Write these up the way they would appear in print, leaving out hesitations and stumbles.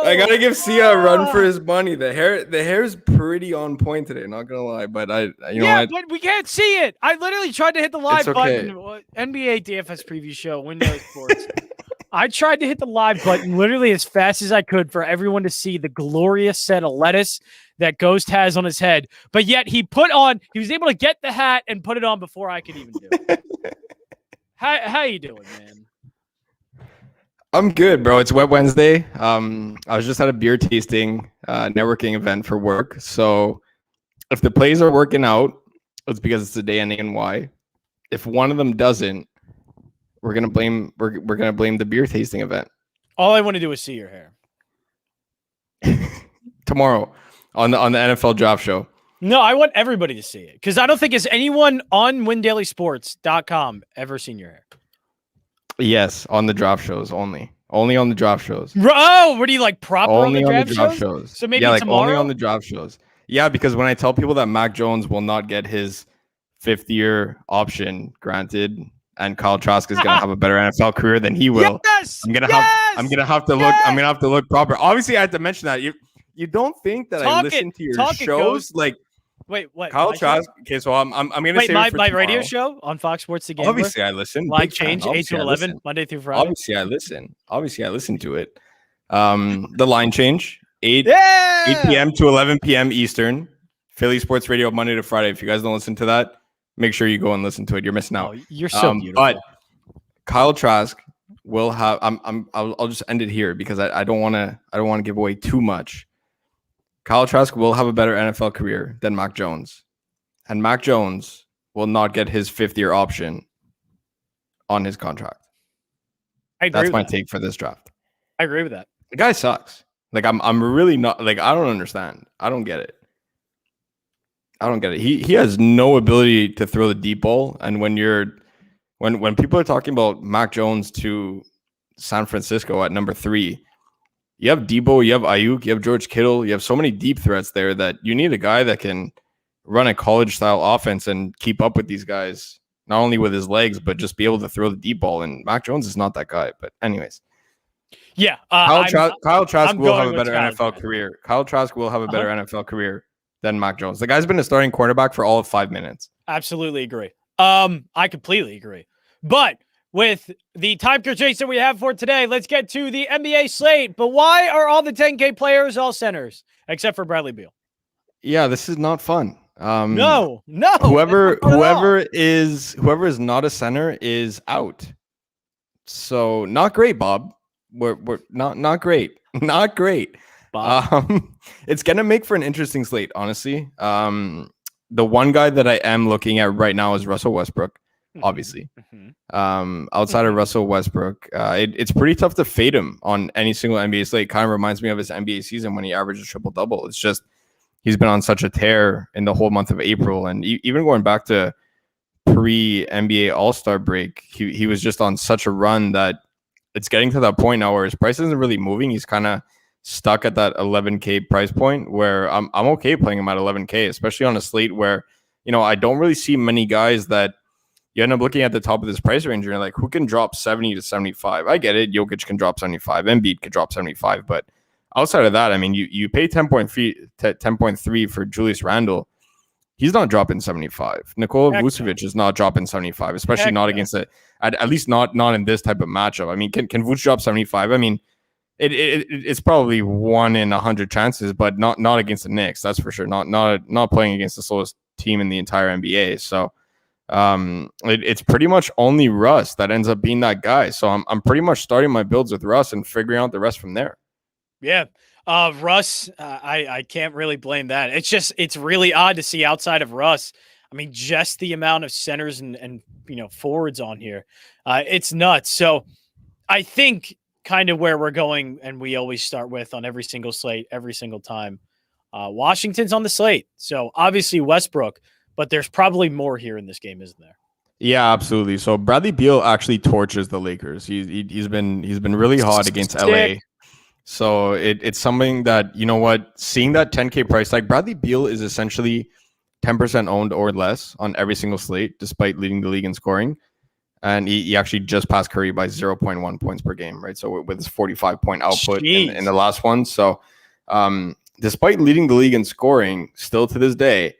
I gotta give Sia a run for his money. The hair's pretty on point today. Not gonna lie, but but we can't see it. I literally tried to hit the live okay. button. NBA DFS preview show, Windows Sports. I tried to hit the live button literally as fast as I could for everyone to see the glorious set of lettuce that Ghost has on his head. But yet he was able to get the hat and put it on before I could even do it. How you doing, man? I'm good, bro. It's Wet Wednesday. I was just at a beer tasting networking event for work. So if the plays are working out, it's because it's the day ending in Y. If one of them doesn't, we're gonna blame the beer tasting event. All I want to do is see your hair tomorrow on the NFL draft show. No, I want everybody to see it because I don't think has anyone on WinDailySports.com ever seen your hair. Yes, on the draft shows only. Only on the draft shows. Oh, what do you like proper only on the draft shows? So maybe tomorrow? Only on the draft shows. Yeah, because when I tell people that Mac Jones will not get his 5th-year option granted, and Kyle Trask is gonna have a better NFL career than he will, I'm gonna have to look proper. Obviously, I have to mention that you don't think that I listen to your shows like. Wait, what? Kyle Trask. Okay, so I'm gonna say my radio show on Fox Sports. The Gambler. Obviously, I listen. Live change 8 to 11 Monday through Friday. Obviously, I listen to it. The line change 8 p.m. to 11 p.m. Eastern. Philly Sports Radio Monday to Friday. If you guys don't listen to that, make sure you go and listen to it. You're missing out. Oh, you're so beautiful. But Kyle Trask will have. I'll just end it here because I don't want to give away too much. Kyle Trask will have a better NFL career than Mac Jones. And Mac Jones will not get his 5th-year option on his contract. That's my take for this draft. I agree with that. The guy sucks. Like I'm really not like I don't understand. I don't get it. He has no ability to throw the deep ball. And when people are talking about Mac Jones to San Francisco at number 3, you have Debo, you have Ayuk, you have George Kittle. You have so many deep threats there that you need a guy that can run a college-style offense and keep up with these guys, not only with his legs, but just be able to throw the deep ball. And Mac Jones is not that guy. But anyways. Yeah. Kyle Trask will have a better NFL career. Kyle Trask will have a better NFL career than Mac Jones. The guy's been a starting quarterback for all of 5 minutes. Absolutely agree. I completely agree. But with the time constraints that we have for today, let's get to the NBA slate. But why are all the 10K players all centers except for Bradley Beal? Yeah, this is not fun. No. Whoever is not a center is out. So not great, Bob. We're not great. Not great. Bob. It's gonna make for an interesting slate, honestly. The one guy that I am looking at right now is Russell Westbrook. Obviously, outside of Russell Westbrook, it's pretty tough to fade him on any single NBA slate. Kind of reminds me of his NBA season when he averaged a triple-double. It's just he's been on such a tear in the whole month of April, and even going back to pre-NBA All-Star break, he was just on such a run that it's getting to that point now where his price isn't really moving. He's kind of stuck at that 11K price point where I'm okay playing him at 11K, especially on a slate where I don't really see many guys that. You end up looking at the top of this price range and you're like, who can drop 70 to 75? I get it. Jokic can drop 75. Embiid can drop 75. But outside of that, I mean, you pay 10.3 for Julius Randle. He's not dropping 75. Nikola Vucevic is not dropping 75, especially not against it. At least not in this type of matchup. I mean, can Vuce drop 75? I mean, it's probably 1 in 100 chances, but not against the Knicks. That's for sure. Not playing against the slowest team in the entire NBA. So. It's pretty much only Russ that ends up being that guy. So I'm pretty much starting my builds with Russ and figuring out the rest from there. Yeah. Russ, I can't really blame that. It's really odd to see outside of Russ. I mean, just the amount of centers and forwards on here. It's nuts. So I think kind of where we're going, and we always start with on every single slate, every single time, Washington's on the slate. So obviously Westbrook, but there's probably more here in this game, isn't there? Yeah, absolutely. So Bradley Beal actually torches the Lakers. He's been really hot against LA. So it's something that, seeing that 10K price tag, Bradley Beal is essentially 10% owned or less on every single slate, despite leading the league in scoring. and he actually just passed Curry by 0.1 points per game, right? So with his 45-point output in the last one. So despite leading the league in scoring, still to this day,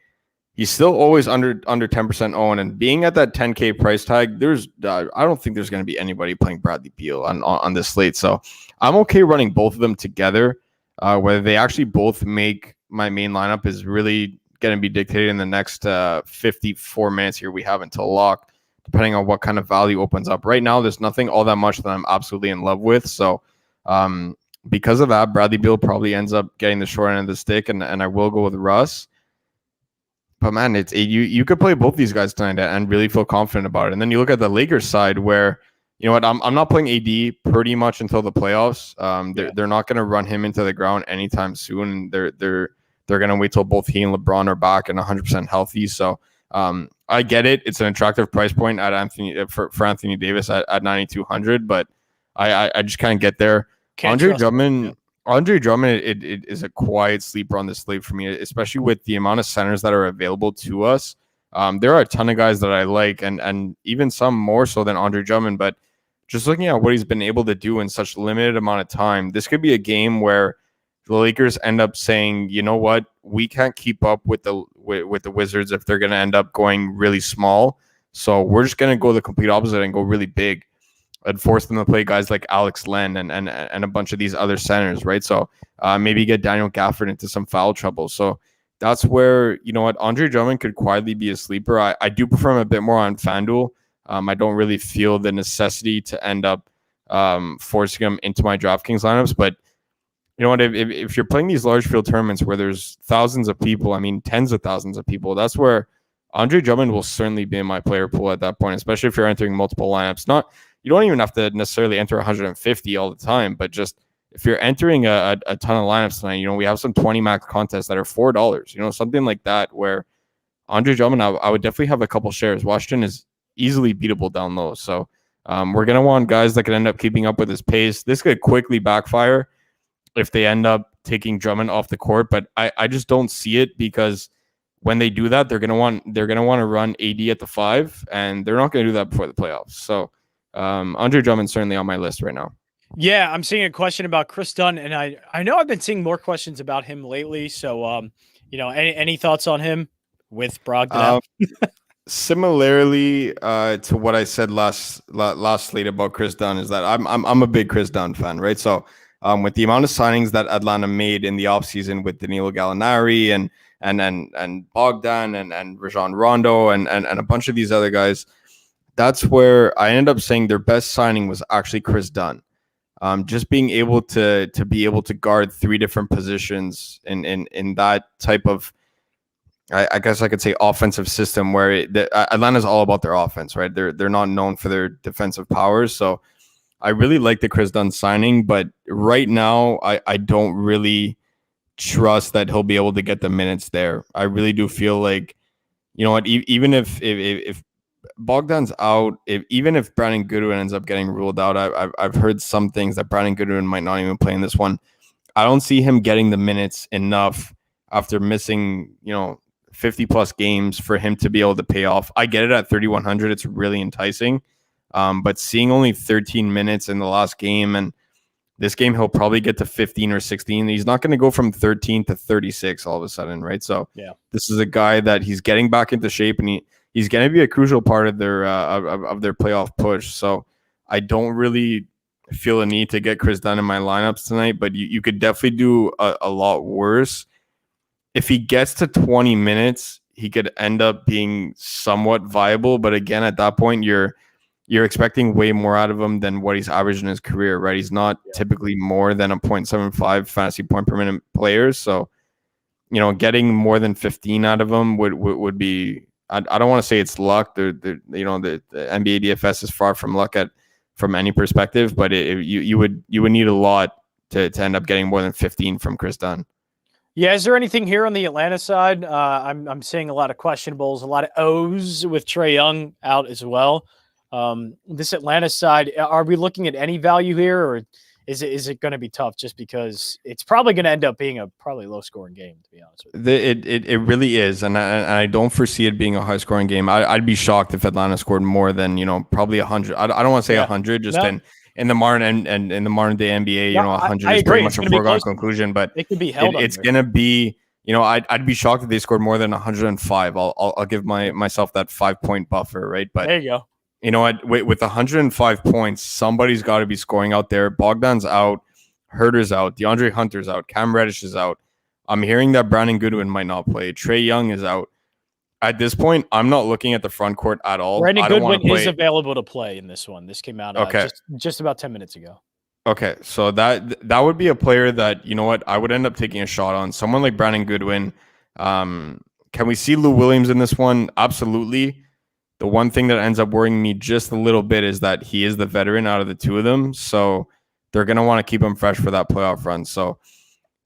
he's still always under 10% owned, and being at that 10K price tag, there's I don't think there's going to be anybody playing Bradley Beal on this slate. So I'm okay running both of them together. Whether they actually both make my main lineup is really going to be dictated in the next 54 minutes here we have until lock, depending on what kind of value opens up. Right now, there's nothing all that much that I'm absolutely in love with. So because of that, Bradley Beal probably ends up getting the short end of the stick, and I will go with Russ. But man, you could play both these guys tonight and really feel confident about it. And then you look at the Lakers side, where you know what, I'm not playing AD pretty much until the playoffs. They're not going to run him into the ground anytime soon. They're going to wait till both he and LeBron are back and 100% healthy. So I get it. It's an attractive price point at for Anthony Davis at 9,200, but I just can't get there. Andre Drummond, it is a quiet sleeper on this slate for me, especially with the amount of centers that are available to us. There are a ton of guys that I like, and even some more so than Andre Drummond. But just looking at what he's been able to do in such limited amount of time, this could be a game where the Lakers end up saying, you know what, we can't keep up with the Wizards if they're going to end up going really small. So we're just going to go the complete opposite and go really big and force them to play guys like Alex Len and a bunch of these other centers, right? So maybe get Daniel Gafford into some foul trouble. So that's where, you know what, Andre Drummond could quietly be a sleeper. I do prefer him a bit more on FanDuel. I don't really feel the necessity to end up forcing him into my DraftKings lineups. But you know what, if you're playing these large field tournaments where there's thousands of people, I mean, tens of thousands of people, that's where Andre Drummond will certainly be in my player pool at that point, especially if you're entering multiple lineups. You don't even have to necessarily enter 150 all the time, but just if you're entering a ton of lineups tonight, you know, we have some 20 max contests that are $4, you know, something like that, where Andre Drummond, I would definitely have a couple shares. Washington is easily beatable down low. So we're going to want guys that can end up keeping up with his pace. This could quickly backfire if they end up taking Drummond off the court, but I just don't see it, because when they do that, they're going to want to run AD at the 5, and they're not going to do that before the playoffs. So Andre Drummond's certainly on my list right now. Yeah, I'm seeing a question about Chris Dunn, and I know I've been seeing more questions about him lately. So, you know, any thoughts on him with Brogdon? Similarly to what I said last slate about Chris Dunn, is that I'm a big Chris Dunn fan, right? So with the amount of signings that Atlanta made in the offseason with Danilo Gallinari and Bogdan and Rajon Rondo and a bunch of these other guys, that's where I ended up saying their best signing was actually Chris Dunn. Just being able to guard three different positions in that type of, I guess I could say, offensive system, where Atlanta's all about their offense, right? They're not known for their defensive powers. So I really like the Chris Dunn signing, but right now I don't really trust that he'll be able to get the minutes there. I really do feel like, you know what, even if Bogdan's out, even if Brandon Goodwin ends up getting ruled out, I've heard some things that Brandon Goodwin might not even play in this one. I don't see him getting the minutes enough after missing, 50 plus games for him to be able to pay off. I get it at 3,100. It's really enticing. But seeing only 13 minutes in the last game, and this game he'll probably get to 15 or 16. He's not going to go from 13 to 36 all of a sudden, right? So yeah, this is a guy that he's getting back into shape, and he's going to be a crucial part of their playoff push. So I don't really feel a need to get Chris Dunn in my lineups tonight, but you could definitely do a lot worse. If he gets to 20 minutes, he could end up being somewhat viable. But again, at that point, you're expecting way more out of him than what he's averaged in his career, right? He's not typically more than a 0.75 fantasy point per minute player. So, getting more than 15 out of him would be, I don't want to say it's luck. The NBA DFS is far from luck from any perspective, but you would need a lot to end up getting more than 15 from Chris Dunn. Yeah, is there anything here on the Atlanta side? I'm seeing a lot of questionables, a lot of O's with Trae Young out as well. This Atlanta side, are we looking at any value here, or is it going to be tough just because it's probably going to end up being a probably low scoring game, to be honest with you. It really is, and I don't foresee it being a high scoring game. I'd be shocked if Atlanta scored more than probably 100. I don't want to say 100 just in the modern and in the modern day NBA. 100 is pretty much a foregone conclusion, but it could be held. It's going to be. I'd be shocked if they scored more than 105. I'll give myself that 5-point buffer, right? But there you go. You know what? With 105 points, somebody's got to be scoring out there. Bogdan's out, Herter's out, DeAndre Hunter's out, Cam Reddish is out. I'm hearing that Brandon Goodwin might not play. Trae Young is out. At this point, I'm not looking at the front court at all. Brandon Goodwin is available to play in this one. This came out just about 10 minutes ago. Okay, so that would be a player that, I would end up taking a shot on. Someone like Brandon Goodwin. Can we see Lou Williams in this one? Absolutely. The one thing that ends up worrying me just a little bit is that he is the veteran out of the two of them. So they're going to want to keep him fresh for that playoff run. So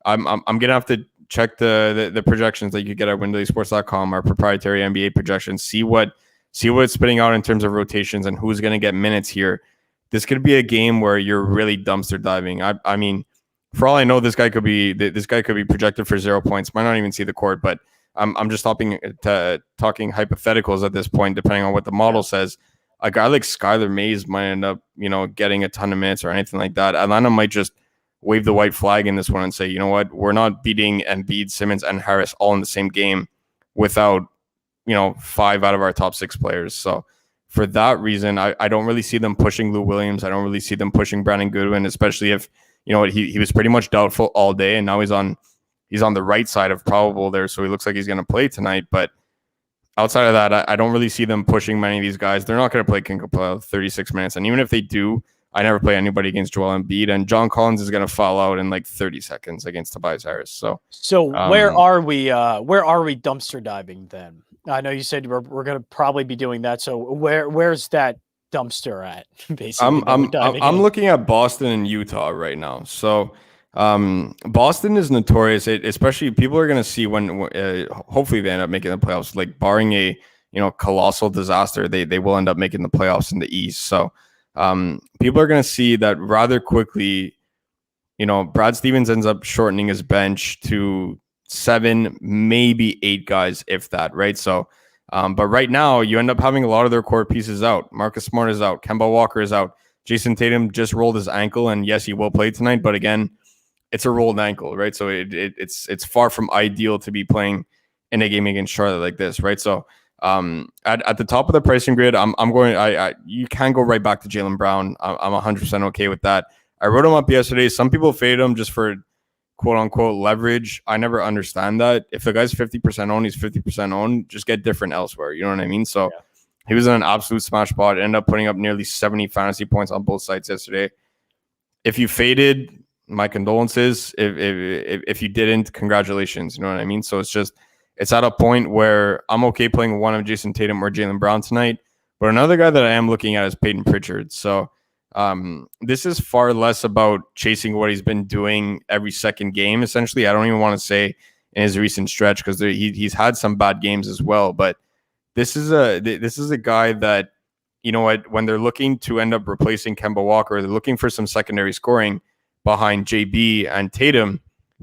I'm going to have to check the projections that you get at windowsports.com, our proprietary NBA projections, see what it's spitting out in terms of rotations and who's going to get minutes here. This could be a game where you're really dumpster diving. I mean, for all I know, this guy could be projected for 0 points. Might not even see the court, but I'm just talking hypotheticals at this point, depending on what the model says. A guy like Skylar Mays might end up, getting a ton of minutes or anything like that. Atlanta might just wave the white flag in this one and say, you know what, we're not beating Embiid, Simmons, and Harris all in the same game without, 5 out of our top 6 players. So for that reason, I don't really see them pushing Lou Williams. I don't really see them pushing Brandon Goodwin, especially if, he was pretty much doubtful all day, and now he's on the right side of probable there, so he looks like he's going to play tonight. But outside of that, I don't really see them pushing many of these guys. They're not going to play King Capella 36 minutes, and even if they do, I never play anybody against Joel Embiid, and John Collins is going to foul out in like 30 seconds against Tobias Harris. So where are we dumpster diving then? I know you said we're going to probably be doing that. So where's that dumpster at? Basically, I'm looking at Boston and Utah right now. So Boston is notorious, especially people are going to see when hopefully they end up making the playoffs, like barring a colossal disaster, they will end up making the playoffs in the East. So people are going to see that rather quickly. Brad Stevens ends up shortening his bench to 7, maybe 8 guys, if that, right? So but right now you end up having a lot of their core pieces out. Marcus Smart is out, Kemba Walker is out, Jason Tatum just rolled his ankle, and yes, he will play tonight, but again, it's a rolled ankle, right? So it's far from ideal to be playing in a game against Charlotte like this, right? So at the top of the pricing grid, you can go right back to Jaylen Brown. I'm 100% okay with that. I wrote him up yesterday. Some people faded him just for quote unquote leverage. I never understand that. If the guy's 50% owned, he's 50% owned. Just get different elsewhere. You know what I mean? So he was in an absolute smash spot. Ended up putting up nearly 70 fantasy points on both sides yesterday. If you faded, my condolences. If you didn't, congratulations. You know what I mean? So it's at a point where I'm okay playing one of Jason Tatum or Jaylen Brown tonight. But another guy that I am looking at is Peyton Pritchard. So this is far less about chasing what he's been doing every second game. Essentially, I don't even want to say in his recent stretch because he's had some bad games as well. But this is a guy that, when they're looking to end up replacing Kemba Walker, they're looking for some secondary scoring behind JB and Tatum.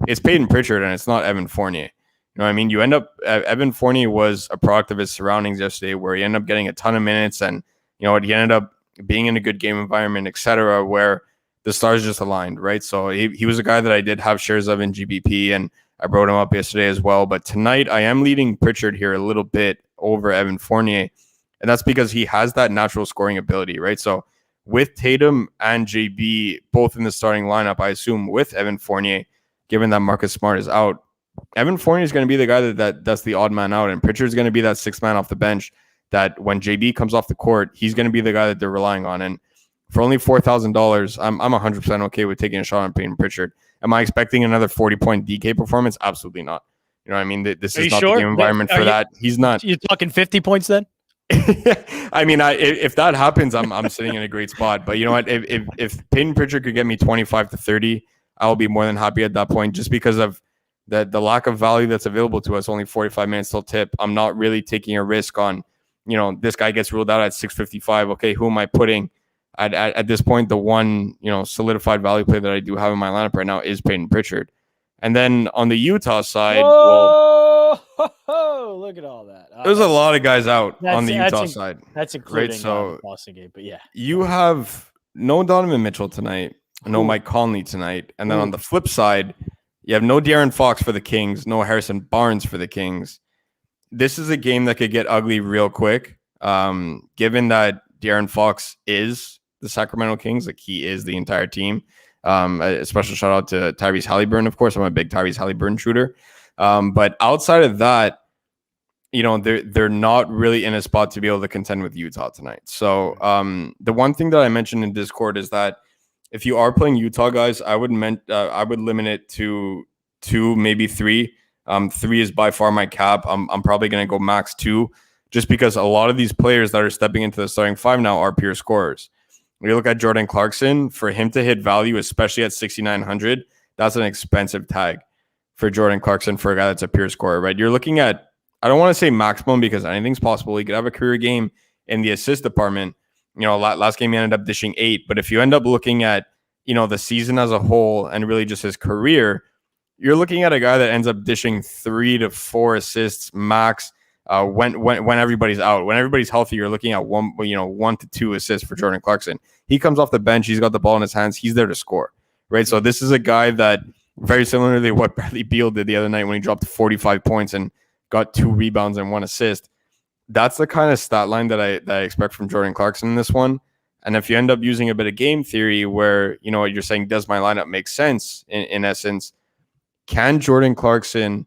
It's Peyton Pritchard and it's not Evan Fournier. You know what I mean? Evan Fournier was a product of his surroundings yesterday, where he ended up getting a ton of minutes, and he ended up being in a good game environment, etc., where the stars just aligned, right? So he was a guy that I did have shares of in GBP, and I brought him up yesterday as well. But tonight I am leading Pritchard here a little bit over Evan Fournier, and that's because he has that natural scoring ability, right? So with Tatum and JB both in the starting lineup, I assume with Evan Fournier, given that Marcus Smart is out, Evan Fournier is going to be the guy that's the odd man out, and Pritchard's going to be that 6th man off the bench that when JB comes off the court, he's going to be the guy that they're relying on. And for only $4,000, I'm 100% okay with taking a shot on Peyton Pritchard. Am I expecting another 40-point DK performance? Absolutely not. You know what I mean? This is not the game environment for that. He's not. You're talking 50 points then? I mean, if that happens, I'm sitting in a great spot. But you know what? If Peyton Pritchard could get me 25 to 30, I'll be more than happy at that point, just because of the lack of value that's available to us. Only 45 minutes till tip. I'm not really taking a risk on, this guy gets ruled out at 6:55. Okay, who am I putting at this point, the one, solidified value play that I do have in my lineup right now is Peyton Pritchard. And then on the Utah side, look at all that. There's a lot of guys out on the Utah side. That's including right? So Boston game, but yeah. You have no Donovan Mitchell tonight, no Mike Conley tonight. And then on the flip side, you have no De'Aaron Fox for the Kings, no Harrison Barnes for the Kings. This is a game that could get ugly real quick, given that De'Aaron Fox is the Sacramento Kings, like he is the entire team. A special shout out to Tyrese Halliburton, of course. I'm a big Tyrese Halliburton shooter. But outside of that, they're not really in a spot to be able to contend with Utah tonight. So the one thing that I mentioned in Discord is that if you are playing Utah, guys, I would limit it to 2, maybe 3. 3 is by far my cap. I'm probably going to go max 2, just because a lot of these players that are stepping into the starting 5 now are pure scorers. When you look at Jordan Clarkson, for him to hit value, especially at 6,900, that's an expensive tag for Jordan Clarkson for a guy that's a pure scorer, right? You're looking at, I don't want to say maximum because anything's possible. He could have a career game in the assist department. Last game he ended up dishing 8. But if you end up looking at, the season as a whole and really just his career, you're looking at a guy that ends up dishing 3 to 4 assists max when everybody's out. When everybody's healthy, you're looking at 1 to 2 assists for Jordan Clarkson. He comes off the bench. He's got the ball in his hands. He's there to score, right? So this is a guy that, very similarly to what Bradley Beal did the other night when he dropped 45 points and got 2 rebounds and 1 assist. That's the kind of stat line that I expect from Jordan Clarkson in this one. And if you end up using a bit of game theory where, you're saying, does my lineup make sense in essence, can Jordan Clarkson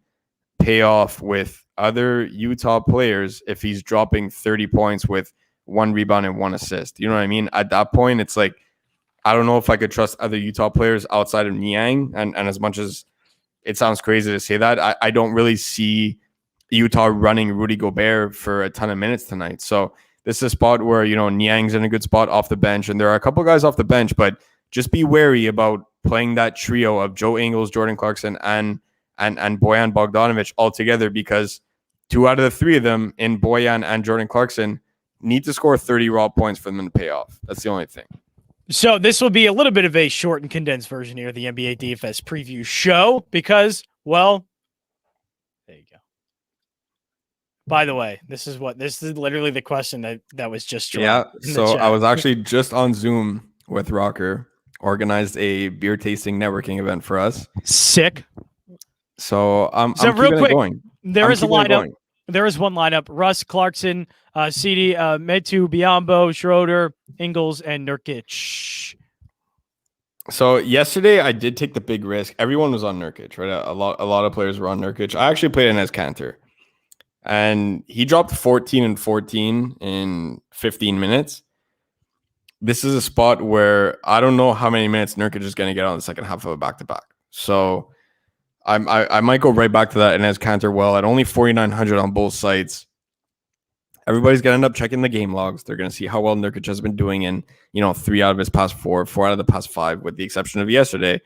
pay off with other Utah players if he's dropping 30 points with 1 rebound and 1 assist? You know what I mean? At that point, it's like, I don't know if I could trust other Utah players outside of Niang. And as much as it sounds crazy to say that, I don't really see Utah running Rudy Gobert for a ton of minutes tonight. So this is a spot where, Niang's in a good spot off the bench. And there are a couple guys off the bench, but just be wary about playing that trio of Joe Ingles, Jordan Clarkson, and Bojan Bogdanovic all together, because 2 out of the 3 of them in Bojan and Jordan Clarkson need to score 30 raw points for them to pay off. That's the only thing. So this will be a little bit of a short and condensed version here of the NBA DFS preview show because, well, there you go. By the way, this is literally the question that was just yeah. So I was actually just on Zoom with Rocker, organized a beer tasting networking event for us. Sick. So I'm real keeping quick, it going. There is a lineup. There is one lineup: Russ, Clarkson, CD, Metu, Biyombo, Schroeder, Ingles, and Nurkic. So yesterday I did take the big risk. Everyone was on Nurkic, right? A lot of players were on Nurkic. I actually played Enes Kanter, and he dropped 14 and 14 in 15 minutes. This is a spot where I don't know how many minutes Nurkic is going to get on the second half of a back-to-back. So I might go right back to that Enes Kanter well at only 4,900 on both sites. Everybody's going to end up checking the game logs. They're going to see how well Nurkic has been doing in, 3 out of his past 4 out of the past 5, with the exception of yesterday.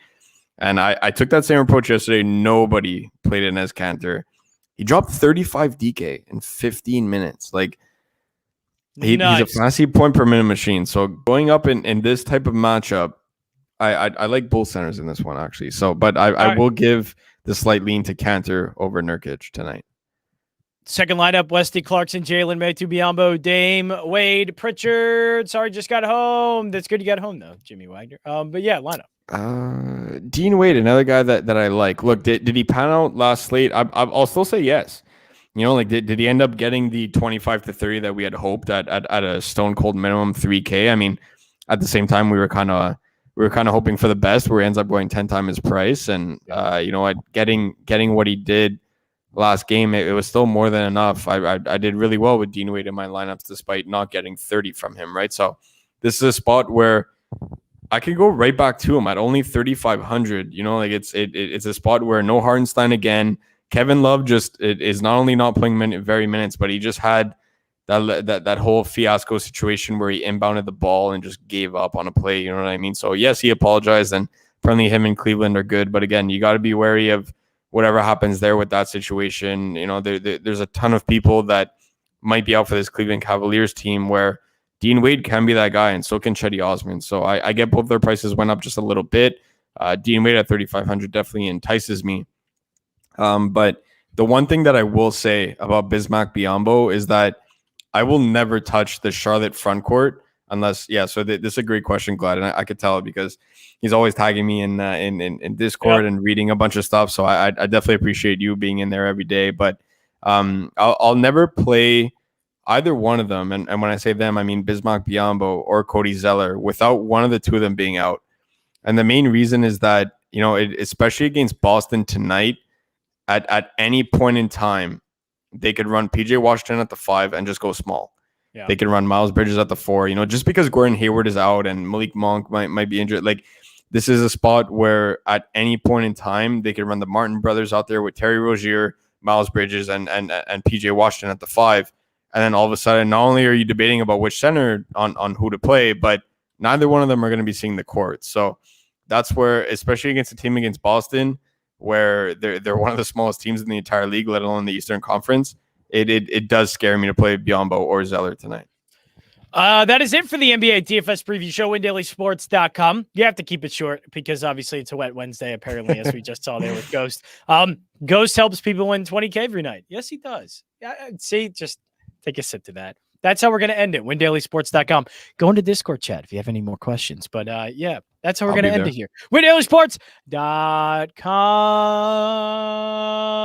And I took that same approach yesterday. Nobody played Enes Kanter. He dropped 35 DK in 15 minutes. Like, he's a fantasy point per minute machine. So going up in this type of matchup, I like both centers in this one, actually. So, but I will give the slight lean to Kanter over Nurkic tonight. Second lineup: Westy, Clarkson, Jalen, Metu, Biyombo, Dame, Wade, Pritchard. Sorry, just got home. That's good you got home, though, Jimmy Wagner. But yeah, lineup. Dean Wade, another guy that I like. Look, did he pan out last slate? I'll still say yes. Did he end up getting the 25 to 30 that we had hoped at a stone cold minimum 3K? I mean, at the same time, we were kind of hoping for the best, where he ends up going 10 times his price. And getting what he did last game, it was still more than enough. I did really well with Dean Wade in my lineups, despite not getting 30 from him, right? So this is a spot where I can go right back to him at only 3,500. It's a spot where no Hartenstein again. Kevin Love is not only not playing very minutes, but he just had that whole fiasco situation where he inbounded the ball and just gave up on a play. You know what I mean? So yes, he apologized, and apparently him and Cleveland are good. But again, you got to be wary of whatever happens there with that situation. There's a ton of people that might be out for this Cleveland Cavaliers team where Dean Wade can be that guy, and so can Chetty Osman. So I get both their prices went up just a little bit. Dean Wade at 3,500 definitely entices me. But the one thing that I will say about Bismack Biyombo is that I will never touch the Charlotte front court unless, so this is a great question, Glad, and I could tell because he's always tagging me in Discord and reading a bunch of stuff. So I definitely appreciate you being in there every day. But I'll never play either one of them. And when I say them, I mean Bismack Biyombo or Cody Zeller without one of the two of them being out. And the main reason is that, especially against Boston tonight, at any point in time, they could run PJ Washington at the 5 and just go small. Yeah. They can run Miles Bridges at the 4. Just because Gordon Hayward is out and Malik Monk might be injured, like this is a spot where at any point in time they could run the Martin brothers out there with Terry Rozier, Miles Bridges, and PJ Washington at the 5. And then all of a sudden, not only are you debating about which center on who to play, but neither one of them are going to be seeing the court. So that's where, especially against a team against Boston, where they're one of the smallest teams in the entire league, let alone the Eastern Conference, it does scare me to play Biyombo or Zeller tonight. That is it for the NBA DFS preview show, WinDailySports.com. You have to keep it short because obviously it's a wet Wednesday, apparently, as we just saw there with Ghost. Ghost helps people win 20K every night. Yes, he does. See, just take a sip to that. That's how we're going to end it. WinDailySports.com. Go into Discord chat if you have any more questions. But that's how we're going to end it here. WinDailySports.com.